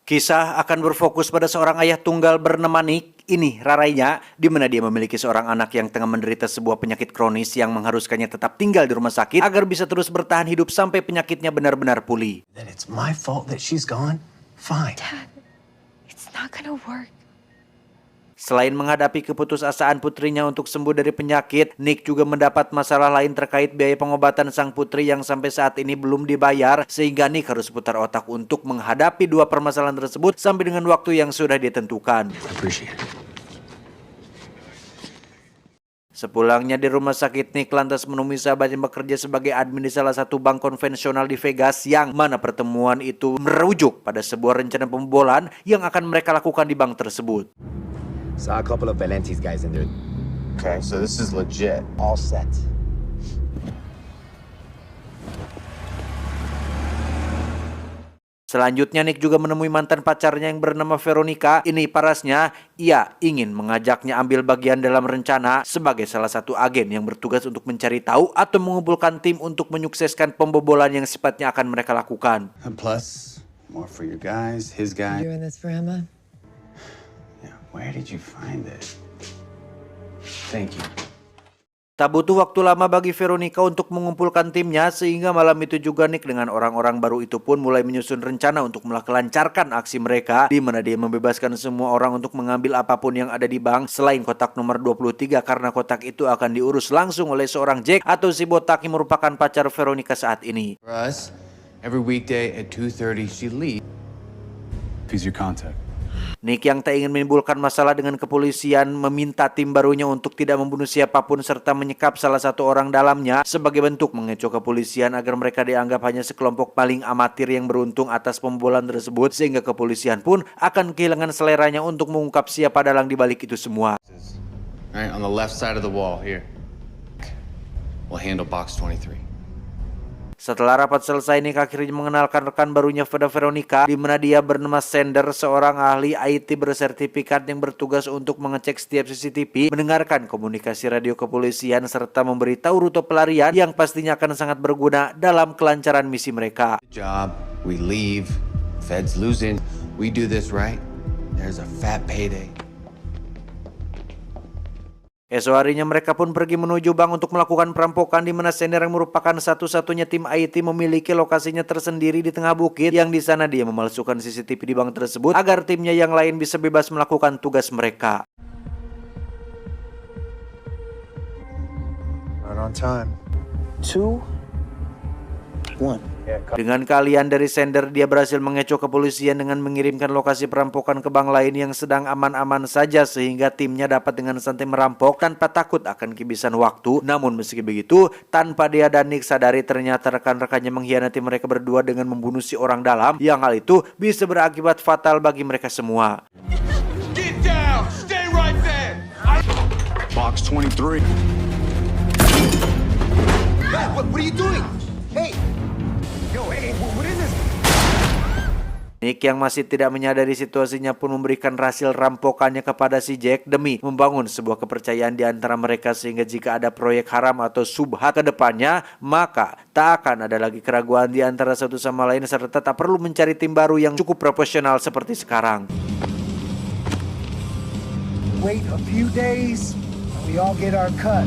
Kisah akan berfokus pada seorang ayah tunggal bernama Nick, ini rarainya, di mana dia memiliki seorang anak yang tengah menderita sebuah penyakit kronis yang mengharuskannya tetap tinggal di rumah sakit agar bisa terus bertahan hidup sampai penyakitnya benar-benar pulih. That it's my fault that she's gone? Fine. Dad, it's not gonna work. Selain menghadapi keputusasaan putrinya untuk sembuh dari penyakit, Nick juga mendapat masalah lain terkait biaya pengobatan sang putri yang sampai saat ini belum dibayar, sehingga Nick harus putar otak untuk menghadapi dua permasalahan tersebut sampai dengan waktu yang sudah ditentukan. Sepulangnya di rumah sakit, Nick lantas menemui sahabat yang bekerja sebagai admin di salah satu bank konvensional di Vegas, yang mana pertemuan itu merujuk pada sebuah rencana pembobolan yang akan mereka lakukan di bank tersebut. Saw a couple of Valenti's guys in there. Okay, so this is legit. All set. Selanjutnya Nick juga menemui mantan pacarnya yang bernama Veronica. Ini parasnya, ia ingin mengajaknya ambil bagian dalam rencana sebagai salah satu agen yang bertugas untuk mencari tahu atau mengumpulkan tim untuk menyukseskan pembobolan yang sifatnya akan mereka lakukan. And plus, more for your guys, his guy. Doing this for Emma? Yeah, where did you find it? Thank you. Tak butuh waktu lama bagi Veronica untuk mengumpulkan timnya, sehingga malam itu juga Nick dengan orang-orang baru itu pun mulai menyusun rencana untuk melancarkan aksi mereka, di mana dia membebaskan semua orang untuk mengambil apapun yang ada di bank selain kotak nomor 23, karena kotak itu akan diurus langsung oleh seorang Jack atau si botak yang merupakan pacar Veronica saat ini. For us, every weekday at 2:30 she leaves. Who's your contact? Nick yang tak ingin menimbulkan masalah dengan kepolisian meminta tim barunya untuk tidak membunuh siapapun serta menyekap salah satu orang dalamnya sebagai bentuk mengecoh kepolisian agar mereka dianggap hanya sekelompok paling amatir yang beruntung atas pembobolan tersebut, sehingga kepolisian pun akan kehilangan seleranya untuk mengungkap siapa dalang di balik itu semua. Right, on the left side of the wall here. We'll handle box 23. Setelah rapat selesai, Nick akhirnya mengenalkan rekan barunya pada Veronica, di mana dia bernama Sander, seorang ahli IT bersertifikat yang bertugas untuk mengecek setiap CCTV, mendengarkan komunikasi radio kepolisian, serta memberitahu rute pelarian yang pastinya akan sangat berguna dalam kelancaran misi mereka. Job, we leave, Fed's losing. We do this right, there's a fat payday. Esok harinya mereka pun pergi menuju bank untuk melakukan perampokan, di mana Sander yang merupakan satu-satunya tim IT memiliki lokasinya tersendiri di tengah bukit, yang di sana dia memalsukan CCTV di bank tersebut agar timnya yang lain bisa bebas melakukan tugas mereka. Not on time. 2, 1. Dengan keahlian dari Sander, dia berhasil mengecoh kepolisian dengan mengirimkan lokasi perampokan ke bank lain yang sedang aman-aman saja, sehingga timnya dapat dengan santai merampok tanpa takut akan kehabisan waktu. Namun meski begitu, tanpa dia dan Nick sadari, ternyata rekan-rekannya mengkhianati mereka berdua dengan membunuh si orang dalam, yang hal itu bisa berakibat fatal bagi mereka semua. Get down! Stay right there! Box 23. Dad, what are you doing? Hey! Yo, hey, what is this? Nick yang masih tidak menyadari situasinya pun memberikan hasil rampokannya kepada si Jack demi membangun sebuah kepercayaan di antara mereka, sehingga jika ada proyek haram atau subhat ke depannya, maka tak akan ada lagi keraguan di antara satu sama lain, serta tak perlu mencari tim baru yang cukup profesional seperti sekarang. Wait a few days, and we all get our cut.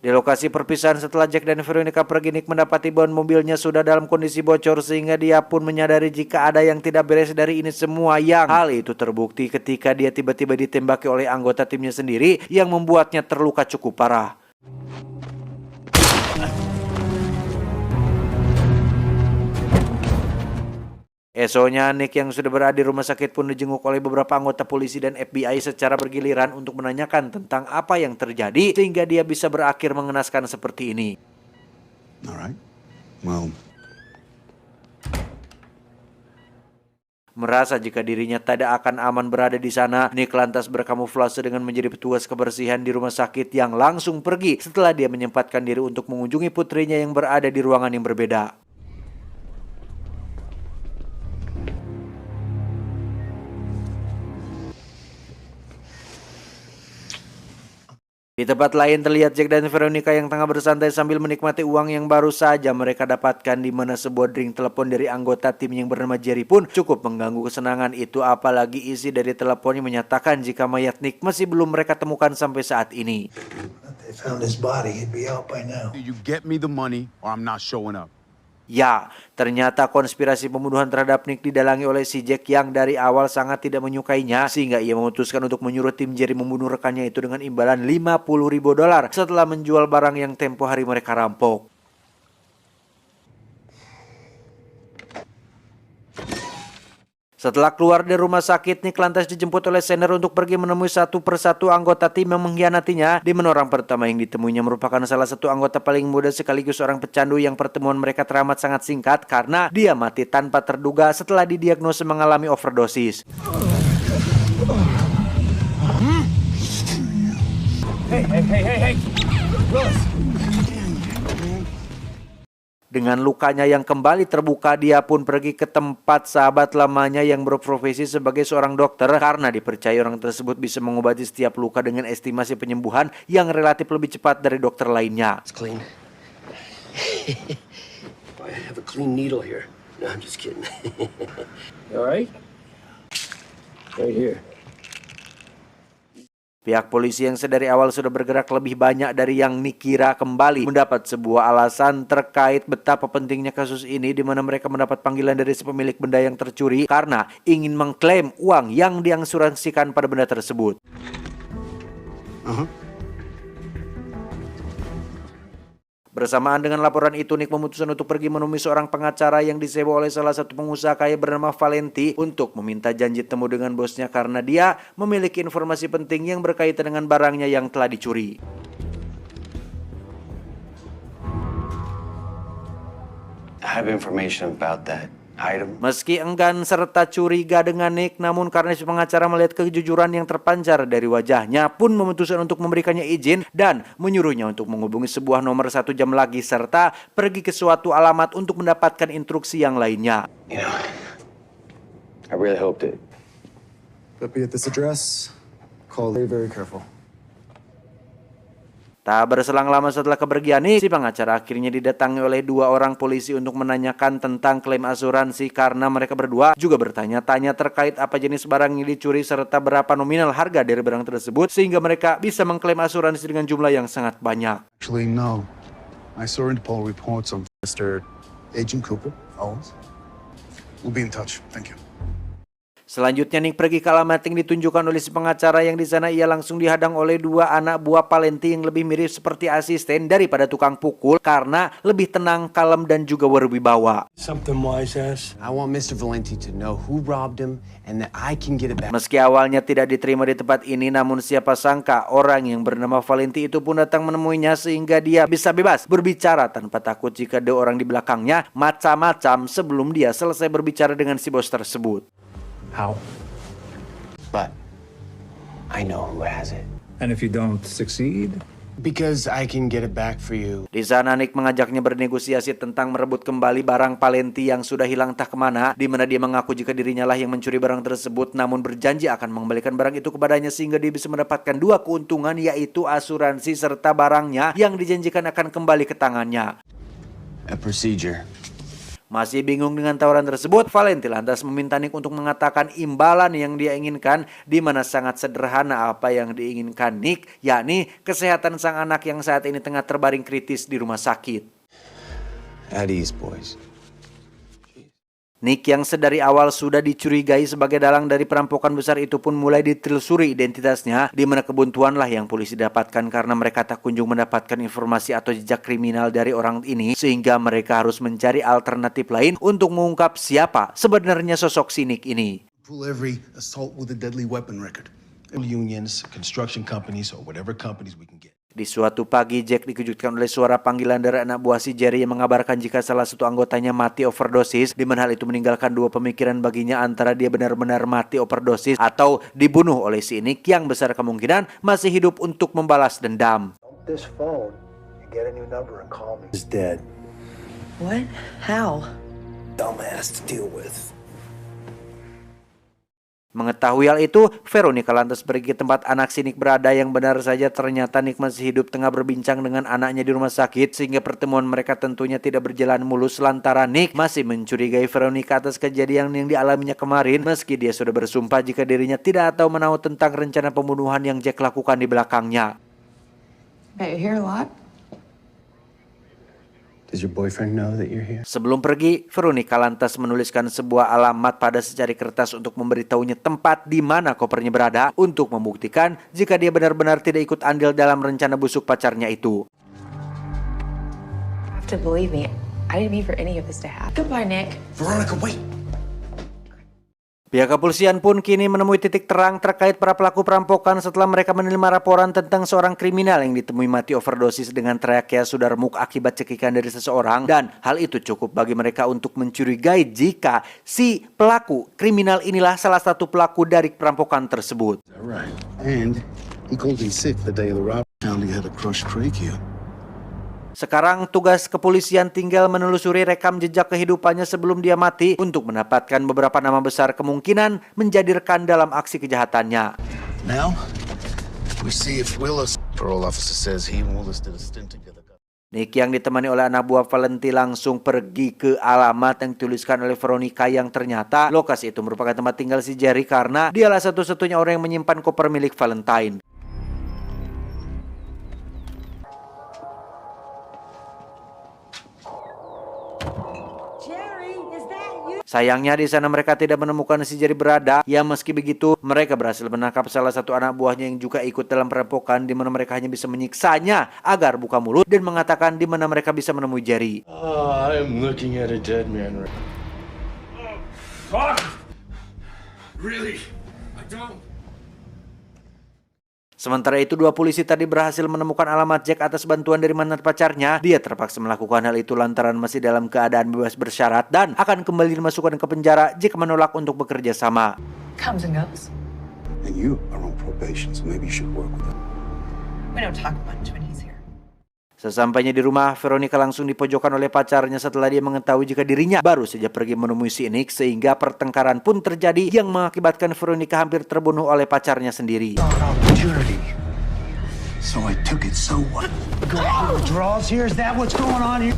Di lokasi perpisahan setelah Jack dan Veronica pergi, Nick mendapati ban mobilnya sudah dalam kondisi bocor, sehingga dia pun menyadari jika ada yang tidak beres dari ini semua, yang hal itu terbukti ketika dia tiba-tiba ditembaki oleh anggota timnya sendiri yang membuatnya terluka cukup parah. Esoknya Nick yang sudah berada di rumah sakit pun dijenguk oleh beberapa anggota polisi dan FBI secara bergiliran untuk menanyakan tentang apa yang terjadi, sehingga dia bisa berakhir mengenaskan seperti ini. All right. Well, Merasa jika dirinya tidak akan aman berada di sana, Nick lantas berkamuflase dengan menjadi petugas kebersihan di rumah sakit yang langsung pergi setelah dia menyempatkan diri untuk mengunjungi putrinya yang berada di ruangan yang berbeda. Di tempat lain terlihat Jack dan Veronica yang tengah bersantai sambil menikmati uang yang baru saja mereka dapatkan, di mana sebuah ring telepon dari anggota tim yang bernama Jerry pun cukup mengganggu kesenangan itu, apalagi isi dari teleponnya menyatakan jika mayat Nick masih belum mereka temukan sampai saat ini. If they found his body, he'd be out by now. You get me the money or I'm not showing up. Ya, ternyata konspirasi pembunuhan terhadap Nick didalangi oleh si Jack yang dari awal sangat tidak menyukainya, sehingga ia memutuskan untuk menyuruh tim Jerry membunuh rekannya itu dengan imbalan $50.000 setelah menjual barang yang tempo hari mereka rampok. Setelah keluar dari rumah sakit, Nick lantas dijemput oleh Sander untuk pergi menemui satu persatu anggota tim yang mengkhianatinya, di mana orang pertama yang ditemuinya merupakan salah satu anggota paling muda sekaligus orang pecandu yang pertemuan mereka teramat sangat singkat karena dia mati tanpa terduga setelah didiagnosa mengalami overdosis. Hey. Willis. Dengan lukanya yang kembali terbuka, dia pun pergi ke tempat sahabat lamanya yang berprofesi sebagai seorang dokter karena dipercaya orang tersebut bisa mengobati setiap luka dengan estimasi penyembuhan yang relatif lebih cepat dari dokter lainnya. It's clean. I have a clean needle here. No, I'm just kidding. You all right? Right here. Pihak polisi yang sedari awal sudah bergerak lebih banyak dari yang Nick kira kembali mendapat sebuah alasan terkait betapa pentingnya kasus ini, di mana mereka mendapat panggilan dari si pemilik benda yang tercuri karena ingin mengklaim uang yang diangsuransikan pada benda tersebut. Bersamaan dengan laporan itu, Nick memutuskan untuk pergi menemui seorang pengacara yang disewa oleh salah satu pengusaha kaya bernama Valenti untuk meminta janji temu dengan bosnya karena dia memiliki informasi penting yang berkaitan dengan barangnya yang telah dicuri. I have information about that item. Meski enggan serta curiga dengan Nick, namun karena si pengacara melihat kejujuran yang terpancar dari wajahnya pun memutuskan untuk memberikannya izin dan menyuruhnya untuk menghubungi sebuah nomor 1 jam lagi serta pergi ke suatu alamat untuk mendapatkan instruksi yang lainnya. You know, I really hoped it. But be at this address, call very careful. Tak berselang lama setelah kepergian Nick, si pengacara akhirnya didatangi oleh 2 orang polisi untuk menanyakan tentang klaim asuransi karena mereka berdua juga bertanya-tanya terkait apa jenis barang yang dicuri serta berapa nominal harga dari barang tersebut sehingga mereka bisa mengklaim asuransi dengan jumlah yang sangat banyak. Actually, no. I saw Interpol reports on Mr. Agent Cooper Owens. We'll be in touch. Thank you. Selanjutnya Nick pergi ke alamat yang ditunjukkan oleh si pengacara, yang di sana ia langsung dihadang oleh 2 anak buah Valenti yang lebih mirip seperti asisten daripada tukang pukul karena lebih tenang, kalem dan juga berwibawa. Something wise ass. I want Mr. Valenti to know who robbed him and that I can get it back. Meski awalnya tidak diterima di tempat ini, namun siapa sangka orang yang bernama Valenti itu pun datang menemuinya sehingga dia bisa bebas berbicara tanpa takut jika ada orang di belakangnya macam-macam sebelum dia selesai berbicara dengan si bos tersebut. How? But I know who has it. And if you don't succeed? Because I can get it back for you. Di sana Nick mengajaknya bernegosiasi tentang merebut kembali barang Valenti yang sudah hilang entah kemana, di mana dia mengaku jika dirinya lah yang mencuri barang tersebut, namun berjanji akan mengembalikan barang itu kepadanya sehingga dia bisa mendapatkan 2 keuntungan, yaitu asuransi serta barangnya yang dijanjikan akan kembali ke tangannya. A procedure. Masih bingung dengan tawaran tersebut, Valenti lantas meminta Nick untuk mengatakan imbalan yang dia inginkan, di mana sangat sederhana apa yang diinginkan Nick, yakni kesehatan sang anak yang saat ini tengah terbaring kritis di rumah sakit. At ease, boys. Nick yang sedari awal sudah dicurigai sebagai dalang dari perampokan besar itu pun mulai ditelusuri identitasnya, di mana kebuntuanlah yang polisi dapatkan karena mereka tak kunjung mendapatkan informasi atau jejak kriminal dari orang ini, sehingga mereka harus mencari alternatif lain untuk mengungkap siapa sebenarnya sosok si Nick ini. Pull every assault with a deadly weapon record. Unions, construction companies, or whatever companies we can get. Di suatu pagi, Jack dikejutkan oleh suara panggilan dari anak buah si Jerry yang mengabarkan jika salah satu anggotanya mati overdosis, di mana hal itu meninggalkan 2 pemikiran baginya antara dia benar-benar mati overdosis atau dibunuh oleh si Nick yang besar kemungkinan masih hidup untuk membalas dendam. This phone, you get a new number and call me. He's dead. What? How? Dumbass to deal with. Mengetahui hal itu, Veronica lantas pergi ke tempat anak si Nick berada yang benar saja ternyata Nick masih hidup tengah berbincang dengan anaknya di rumah sakit sehingga pertemuan mereka tentunya tidak berjalan mulus lantaran Nick masih mencurigai Veronica atas kejadian yang dialaminya kemarin meski dia sudah bersumpah jika dirinya tidak tahu menahu tentang rencana pembunuhan yang Jack lakukan di belakangnya. Bet you're here a lot. Does your boyfriend know that you're here? Sebelum pergi, Veronica lantas menuliskan sebuah alamat pada secari kertas untuk memberitahunya tempat di mana kopernya berada untuk membuktikan jika dia benar-benar tidak ikut andil dalam rencana busuk pacarnya itu. You have to believe me. I didn't mean for any of this to happen. Goodbye, Nick. Veronica, wait. Pihak kepolisian pun kini menemui titik terang terkait para pelaku perampokan setelah mereka menerima laporan tentang seorang kriminal yang ditemui mati overdosis dengan trachea sudah remuk akibat cekikan dari seseorang, dan hal itu cukup bagi mereka untuk mencurigai jika si pelaku kriminal inilah salah satu pelaku dari perampokan tersebut. Right. And he called in sick the day of the robbery. Found he had a crushed trachea. Sekarang tugas kepolisian tinggal menelusuri rekam jejak kehidupannya sebelum dia mati untuk mendapatkan beberapa nama besar kemungkinan menjadi rekan dalam aksi kejahatannya. Now, we see if Willis, parole officer says he and Willis did a stint together. Nick yang ditemani oleh anak buah Valenti langsung pergi ke alamat yang dituliskan oleh Veronica yang ternyata lokasi itu merupakan tempat tinggal si Jerry karena dialah satu-satunya orang yang menyimpan koper milik Valentine. Sayangnya di sana mereka tidak menemukan si Jerry berada. Ya meski begitu, mereka berhasil menangkap salah satu anak buahnya yang juga ikut dalam perampokan di mana mereka hanya bisa menyiksanya agar buka mulut dan mengatakan di mana mereka bisa menemui Jerry. I'm looking at a dead man right now. Really? I don't. Sementara itu, dua polisi tadi berhasil menemukan alamat Jack atas bantuan dari mantan pacarnya. Dia terpaksa melakukan hal itu lantaran masih dalam keadaan bebas bersyarat dan akan kembali dimasukkan ke penjara jika menolak untuk bekerja sama. Comes and goes. And you are on probation, so maybe you should work with him. We don't talk much when he's here. Sesampainya di rumah, Veronica langsung dipojokkan oleh pacarnya setelah dia mengetahui jika dirinya baru saja pergi menemui si Nick, sehingga pertengkaran pun terjadi yang mengakibatkan Veronica hampir terbunuh oleh pacarnya sendiri. Opportunity. So I took it. So what? Go out of draws here. Is that what's going on here?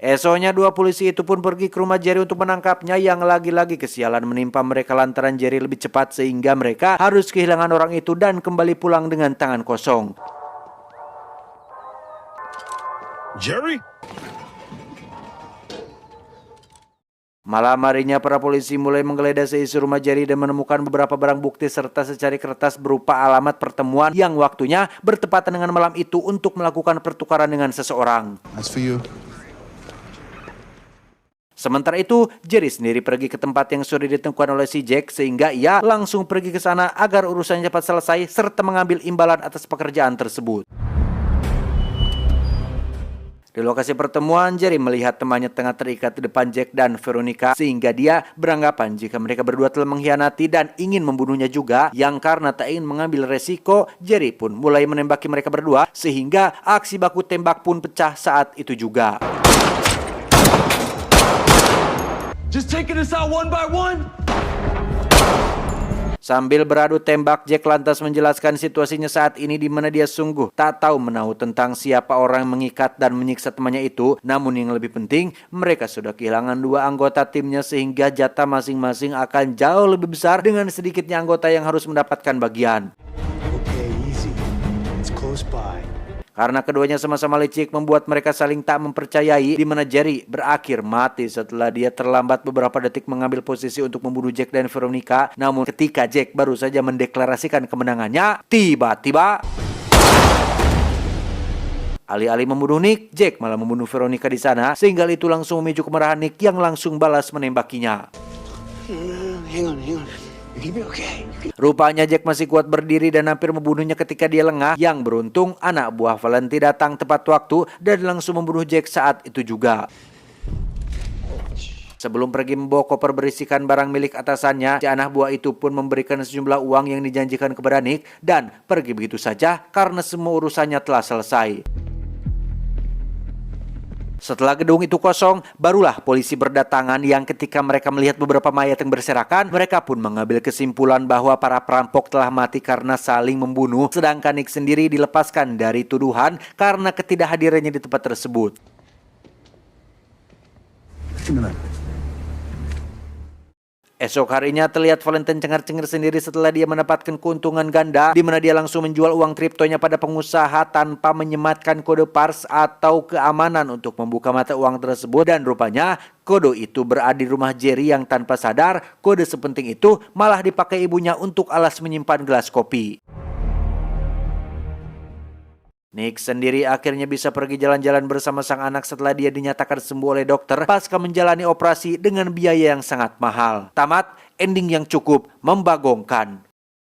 Esoknya dua polisi itu pun pergi ke rumah Jerry untuk menangkapnya yang lagi-lagi kesialan menimpa mereka lantaran Jerry lebih cepat sehingga mereka harus kehilangan orang itu dan kembali pulang dengan tangan kosong. Jerry? Malam harinya para polisi mulai menggeledah seisi rumah Jerry dan menemukan beberapa barang bukti serta secari kertas berupa alamat pertemuan yang waktunya bertepatan dengan malam itu untuk melakukan pertukaran dengan seseorang. That's for you. Sementara itu, Jerry sendiri pergi ke tempat yang sudah ditemukan oleh si Jack sehingga ia langsung pergi ke sana agar urusannya cepat selesai serta mengambil imbalan atas pekerjaan tersebut. Di lokasi pertemuan, Jerry melihat temannya tengah terikat di depan Jack dan Veronica sehingga dia beranggapan jika mereka berdua telah mengkhianati dan ingin membunuhnya juga, yang karena tak ingin mengambil resiko, Jerry pun mulai menembaki mereka berdua sehingga aksi baku tembak pun pecah saat itu juga. Just taking us out one by one. Sambil beradu tembak, Jack lantas menjelaskan situasinya saat ini di mana dia sungguh tak tahu menahu tentang siapa orang yang mengikat dan menyiksa temannya itu. Namun yang lebih penting, mereka sudah kehilangan dua anggota timnya sehingga jatah masing-masing akan jauh lebih besar dengan sedikitnya anggota yang harus mendapatkan bagian. Okay, easy. It's close by. Karena keduanya sama-sama licik membuat mereka saling tak mempercayai, di mana Jerry berakhir mati setelah dia terlambat beberapa detik mengambil posisi untuk membunuh Jack dan Veronica. Namun ketika Jack baru saja mendeklarasikan kemenangannya, tiba-tiba alih-alih membunuh Nick, Jack malah membunuh Veronica di sana sehingga itu langsung memicu kemarahan Nick yang langsung balas menembakinya. Hang on. You're gonna be okay. Rupanya Jack masih kuat berdiri dan hampir membunuhnya ketika dia lengah. Yang beruntung anak buah Valenti datang tepat waktu dan langsung membunuh Jack saat itu juga. Sebelum pergi membawa koper berisikan barang milik atasannya, si anak buah itu pun memberikan sejumlah uang yang dijanjikan kepada Nick dan pergi begitu saja karena semua urusannya telah selesai. Setelah gedung itu kosong, barulah polisi berdatangan yang ketika mereka melihat beberapa mayat yang berserakan, mereka pun mengambil kesimpulan bahwa para perampok telah mati karena saling membunuh, sedangkan Nick sendiri dilepaskan dari tuduhan karena ketidakhadirannya di tempat tersebut. Esok harinya terlihat Valentine cengar-cengir sendiri setelah dia mendapatkan keuntungan ganda di mana dia langsung menjual uang kriptonya pada pengusaha tanpa menyematkan kode PARS atau keamanan untuk membuka mata uang tersebut, dan rupanya kode itu berada di rumah Jerry yang tanpa sadar kode sepenting itu malah dipakai ibunya untuk alas menyimpan gelas kopi. Nick sendiri akhirnya bisa pergi jalan-jalan bersama sang anak setelah dia dinyatakan sembuh oleh dokter pasca menjalani operasi dengan biaya yang sangat mahal. Tamat, ending yang cukup membagongkan.